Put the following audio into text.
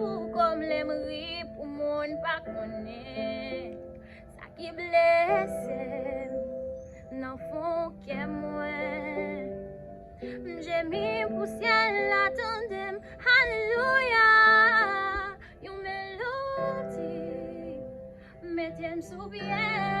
pou kom lemri pou moun pa konen. Sa ki blese nan fon ke mwen. M'jemi pou ciel attendem, Alléluia. Yon melodi, metyen sou bien.